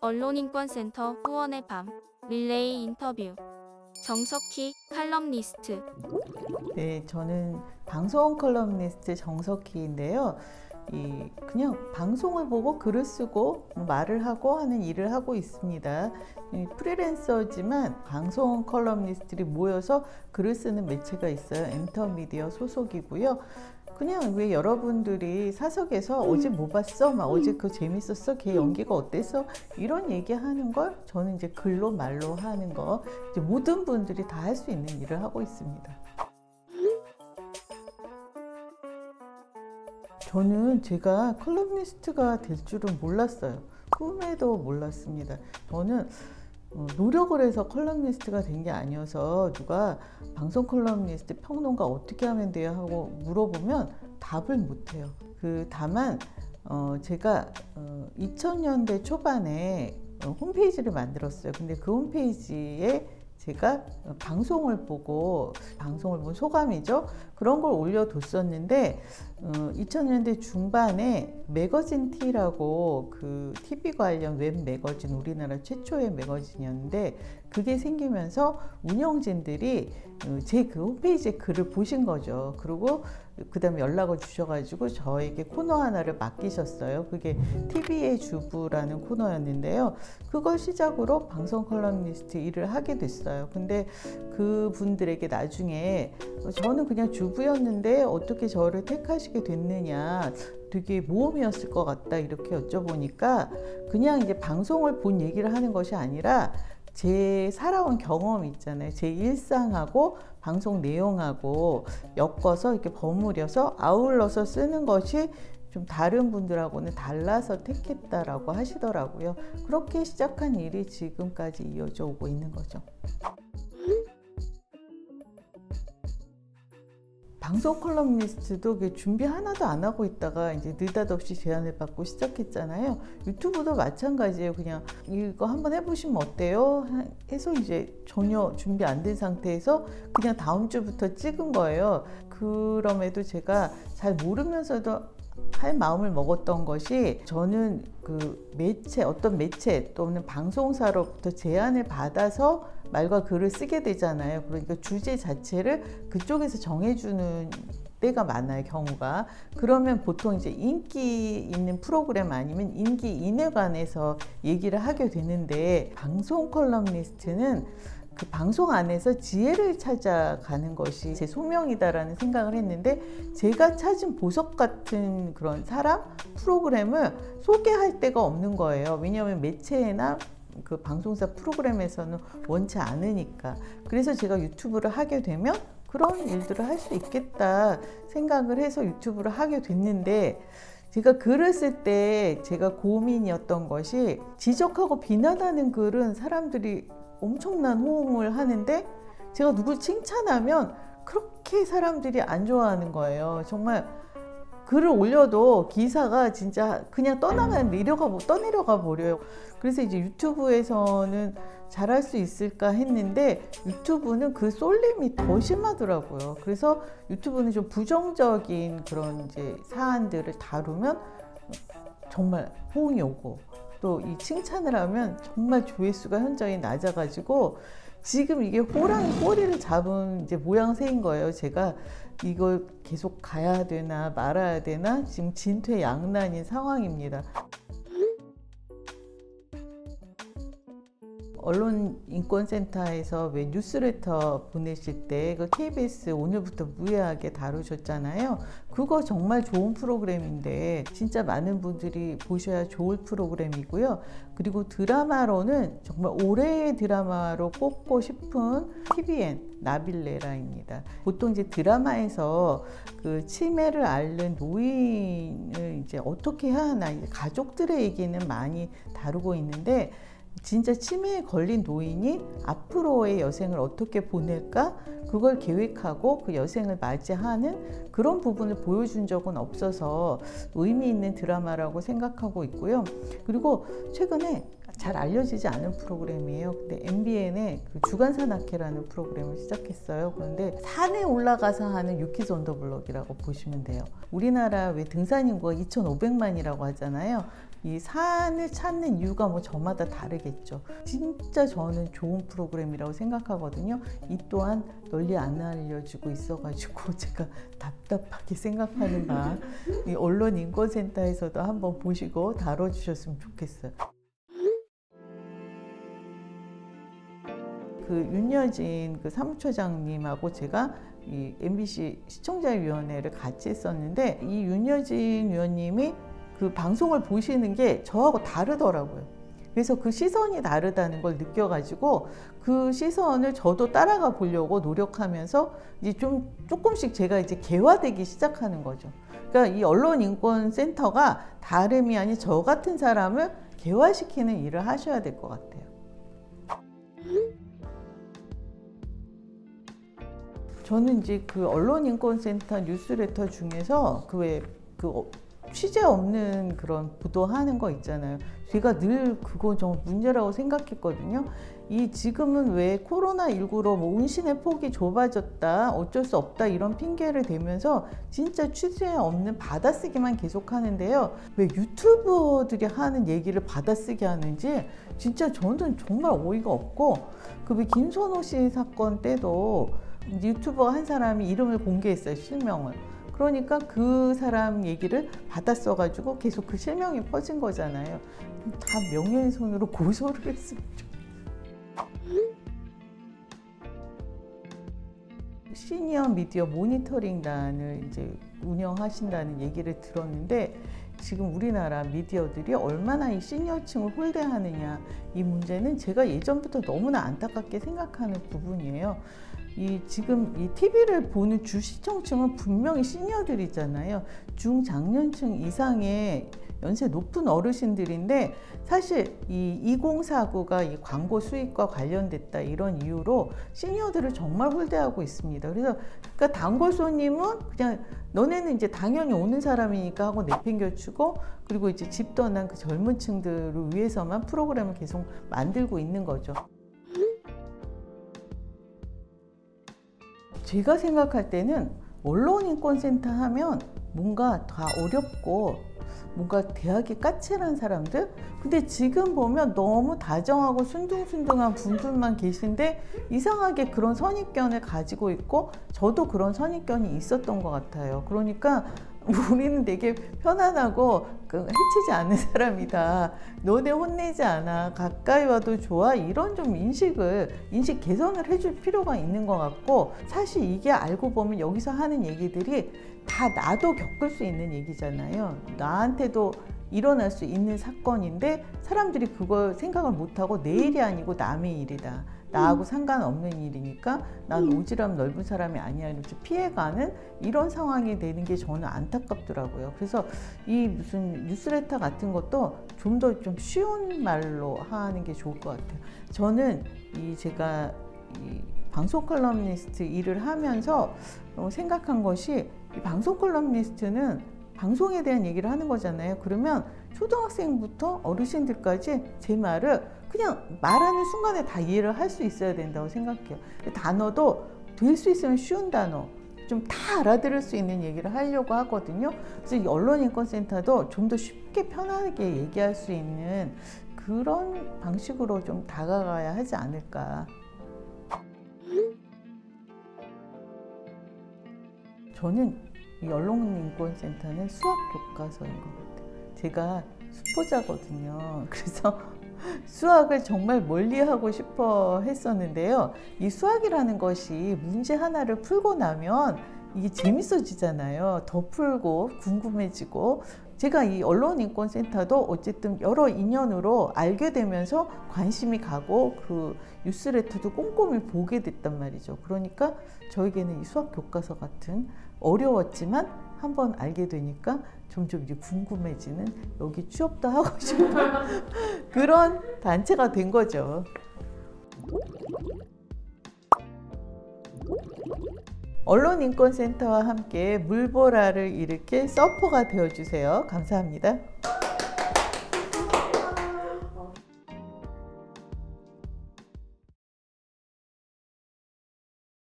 언론인권센터 후원의 밤 릴레이 인터뷰 정석희 칼럼니스트. 네, 저는 방송 컬럼니스트 정석희인데요. 그냥 방송을 보고 글을 쓰고 말을 하고 하는 일을 하고 있습니다. 프리랜서지만 방송 컬럼니스트들이 모여서 글을 쓰는 매체가 있어요. 엔터미디어 소속이고요. 그냥 왜 여러분들이 사석에서 어제 뭐 봤어? 막 어제 그거 재밌었어? 걔 연기가 어땠어? 이런 얘기하는 걸 저는 이제 글로 말로 하는 거, 이제 모든 분들이 다 할 수 있는 일을 하고 있습니다. 저는 제가 컬럼니스트가 될 줄은 몰랐어요. 꿈에도 몰랐습니다. 저는 노력을 해서 컬럼니스트가 된 게 아니어서 누가 방송 컬럼니스트 평론가 어떻게 하면 돼요 하고 물어보면 답을 못해요. 다만 제가 2000년대 초반에 홈페이지를 만들었어요. 근데 그 홈페이지에 제가 방송을 본 소감이죠. 그런 걸 올려뒀었는데 2000년대 중반에 매거진 T라고 그 TV 관련 웹 매거진, 우리나라 최초의 매거진이었는데 그게 생기면서 운영진들이 제 그 홈페이지에 글을 보신 거죠. 그리고 그 다음에 연락을 주셔가지고 저에게 코너 하나를 맡기셨어요. 그게 TV의 주부라는 코너였는데요. 그걸 시작으로 방송 컬럼니스트 일을 하게 됐어요. 근데 그 분들에게 나중에 저는 그냥 주부였는데 어떻게 저를 택하시게 됐느냐, 되게 모험이었을 것 같다 이렇게 여쭤보니까 그냥 이제 방송을 본 얘기를 하는 것이 아니라 제 살아온 경험 있잖아요. 제 일상하고 방송 내용하고 엮어서 이렇게 버무려서 아울러서 쓰는 것이 좀 다른 분들하고는 달라서 택했다라고 하시더라고요. 그렇게 시작한 일이 지금까지 이어져 오고 있는 거죠. 방송 컬럼니스트도 준비 하나도 안 하고 있다가 이제 느닷없이 제안을 받고 시작했잖아요. 유튜브도 마찬가지예요. 그냥 이거 한번 해보시면 어때요? 해서 이제 전혀 준비 안 된 상태에서 그냥 다음 주부터 찍은 거예요. 그럼에도 제가 잘 모르면서도 할 마음을 먹었던 것이, 저는 어떤 매체 또는 방송사로부터 제안을 받아서 말과 글을 쓰게 되잖아요. 그러니까 주제 자체를 그쪽에서 정해주는 때가 많아요, 경우가. 그러면 보통 이제 인기 있는 프로그램 아니면 인기인에 관해서 얘기를 하게 되는데, 방송 컬럼니스트는 그 방송 안에서 지혜를 찾아가는 것이 제 소명이다라는 생각을 했는데, 제가 찾은 보석 같은 그런 사람, 프로그램을 소개할 데가 없는 거예요. 왜냐하면 매체나 그 방송사 프로그램에서는 원치 않으니까. 그래서 제가 유튜브를 하게 되면 그런 일들을 할 수 있겠다 생각을 해서 유튜브를 하게 됐는데, 제가 글을 쓸 때 제가 고민이었던 것이, 지적하고 비난하는 글은 사람들이 엄청난 호응을 하는데 제가 누굴 칭찬하면 그렇게 사람들이 안 좋아하는 거예요. 정말 글을 올려도 기사가 진짜 그냥 떠내려가 버려요. 그래서 이제 유튜브에서는 잘할 수 있을까 했는데 유튜브는 그 쏠림이 더 심하더라고요. 그래서 유튜브는 좀 부정적인 그런 이제 사안들을 다루면 정말 호응이 오고, 또 이 칭찬을 하면 정말 조회수가 현저히 낮아가지고 지금 이게 호랑이 꼬리를 잡은 이제 모양새인 거예요. 제가 이걸 계속 가야 되나 말아야 되나 지금 진퇴양난인 상황입니다. 언론인권센터에서 왜 뉴스레터 보내실 때 그 KBS 오늘부터 무해하게 다루셨잖아요. 그거 정말 좋은 프로그램인데 진짜 많은 분들이 보셔야 좋을 프로그램이고요. 그리고 드라마로는 정말 올해의 드라마로 꼽고 싶은 TVN 나빌레라입니다. 보통 이제 드라마에서 그 치매를 앓는 노인을 이제 어떻게 해야 하나, 가족들의 얘기는 많이 다루고 있는데, 진짜 치매에 걸린 노인이 앞으로의 여생을 어떻게 보낼까, 그걸 계획하고 그 여생을 맞이하는 그런 부분을 보여준 적은 없어서 의미 있는 드라마라고 생각하고 있고요. 그리고 최근에 잘 알려지지 않은 프로그램이에요. 근데 MBN의 그 주간산악회라는 프로그램을 시작했어요. 그런데 산에 올라가서 하는 유키즈 언더 블럭이라고 보시면 돼요. 우리나라 왜 등산 인구가 2,500만이라고 하잖아요. 이 사안을 찾는 이유가 뭐 저마다 다르겠죠. 진짜 저는 좋은 프로그램이라고 생각하거든요. 이 또한 널리 안 알려지고 있어가지고 제가 답답하게 생각하는 바, 이 언론인권센터에서도 한번 보시고 다뤄주셨으면 좋겠어요. 그 윤여진 그 사무처장님하고 제가 이 MBC 시청자위원회를 같이 했었는데, 이 윤여진 위원님이 그 방송을 보시는 게 저하고 다르더라고요. 그래서 그 시선이 다르다는 걸 느껴가지고 그 시선을 저도 따라가 보려고 노력하면서 이제 조금씩 제가 이제 개화되기 시작하는 거죠. 그러니까 이 언론인권센터가 다름이 아닌 저 같은 사람을 개화시키는 일을 하셔야 될 것 같아요. 저는 이제 그 언론인권센터 뉴스레터 중에서 그 취재 없는 그런 보도하는 거 있잖아요. 제가 늘 그거 좀 문제라고 생각했거든요. 이 지금은 왜 코로나19로 뭐 운신의 폭이 좁아졌다, 어쩔 수 없다 이런 핑계를 대면서 진짜 취재 없는 받아쓰기만 계속 하는데요. 왜 유튜버들이 하는 얘기를 받아쓰기 하는지 진짜 저는 정말 어이가 없고, 그 왜 김선호 씨 사건 때도 유튜버 한 사람이 이름을 공개했어요, 실명을. 그러니까 그 사람 얘기를 받아 써가지고 계속 그 실명이 퍼진 거잖아요. 다 명예훼손으로 고소를 했으면 좋겠어요. 시니어 미디어 모니터링단을 이제 운영하신다는 얘기를 들었는데, 지금 우리나라 미디어들이 얼마나 이 시니어층을 홀대하느냐, 이 문제는 제가 예전부터 너무나 안타깝게 생각하는 부분이에요. 지금 이 TV를 보는 주시청층은 분명히 시니어들이잖아요. 중장년층 이상의 연세 높은 어르신들인데, 사실 이 2049가 이 광고 수익과 관련됐다 이런 이유로 시니어들을 정말 홀대하고 있습니다. 그래서 그러니까 단골 손님은 그냥 너네는 이제 당연히 오는 사람이니까 하고 내팽겨치고, 그리고 이제 집 떠난 그 젊은 층들을 위해서만 프로그램을 계속 만들고 있는 거죠. 제가 생각할 때는 언론인권센터 하면 뭔가 다 어렵고 뭔가 대학이 까칠한 사람들? 근데 지금 보면 너무 다정하고 순둥순둥한 분들만 계신데 이상하게 그런 선입견을 가지고 있고, 저도 그런 선입견이 있었던 것 같아요. 그러니까 우리는 되게 편안하고 해치지 않는 사람이다, 너네 혼내지 않아, 가까이 와도 좋아, 이런 좀 인식 개선을 해줄 필요가 있는 것 같고, 사실 이게 알고 보면 여기서 하는 얘기들이 다 나도 겪을 수 있는 얘기잖아요. 나한테도 일어날 수 있는 사건인데 사람들이 그걸 생각을 못하고 내 일이 아니고 남의 일이다, 나하고 상관없는 일이니까 난 오지랖 넓은 사람이 아니야, 이렇게 피해가는 이런 상황이 되는 게 저는 안타깝더라고요. 그래서 이 무슨 뉴스레터 같은 것도 좀 더 좀 쉬운 말로 하는 게 좋을 것 같아요. 저는 제가 방송 컬럼니스트 일을 하면서 생각한 것이, 이 방송 컬럼니스트는 방송에 대한 얘기를 하는 거잖아요. 그러면 초등학생부터 어르신들까지 제 말을 그냥 말하는 순간에 다 이해를 할 수 있어야 된다고 생각해요. 단어도 될 수 있으면 쉬운 단어, 좀 다 알아들을 수 있는 얘기를 하려고 하거든요. 그래서 이 언론인권센터도 좀 더 쉽게 편하게 얘기할 수 있는 그런 방식으로 좀 다가가야 하지 않을까. 저는 이 언론인권센터는 수학 교과서인 것 같아요. 제가 수포자거든요. 그래서 수학을 정말 멀리하고 싶어 했었는데요. 이 수학이라는 것이 문제 하나를 풀고 나면 이게 재밌어지잖아요. 더 풀고 궁금해지고. 제가 이 언론인권센터도 어쨌든 여러 인연으로 알게 되면서 관심이 가고 그 뉴스레터도 꼼꼼히 보게 됐단 말이죠. 그러니까 저에게는 이 수학 교과서 같은, 어려웠지만 한번 알게 되니까 점점 이제 궁금해지는, 여기 취업도 하고 싶은 그런 단체가 된 거죠. 언론인권센터와 함께 물보라를 일으킬 서퍼가 되어주세요. 감사합니다.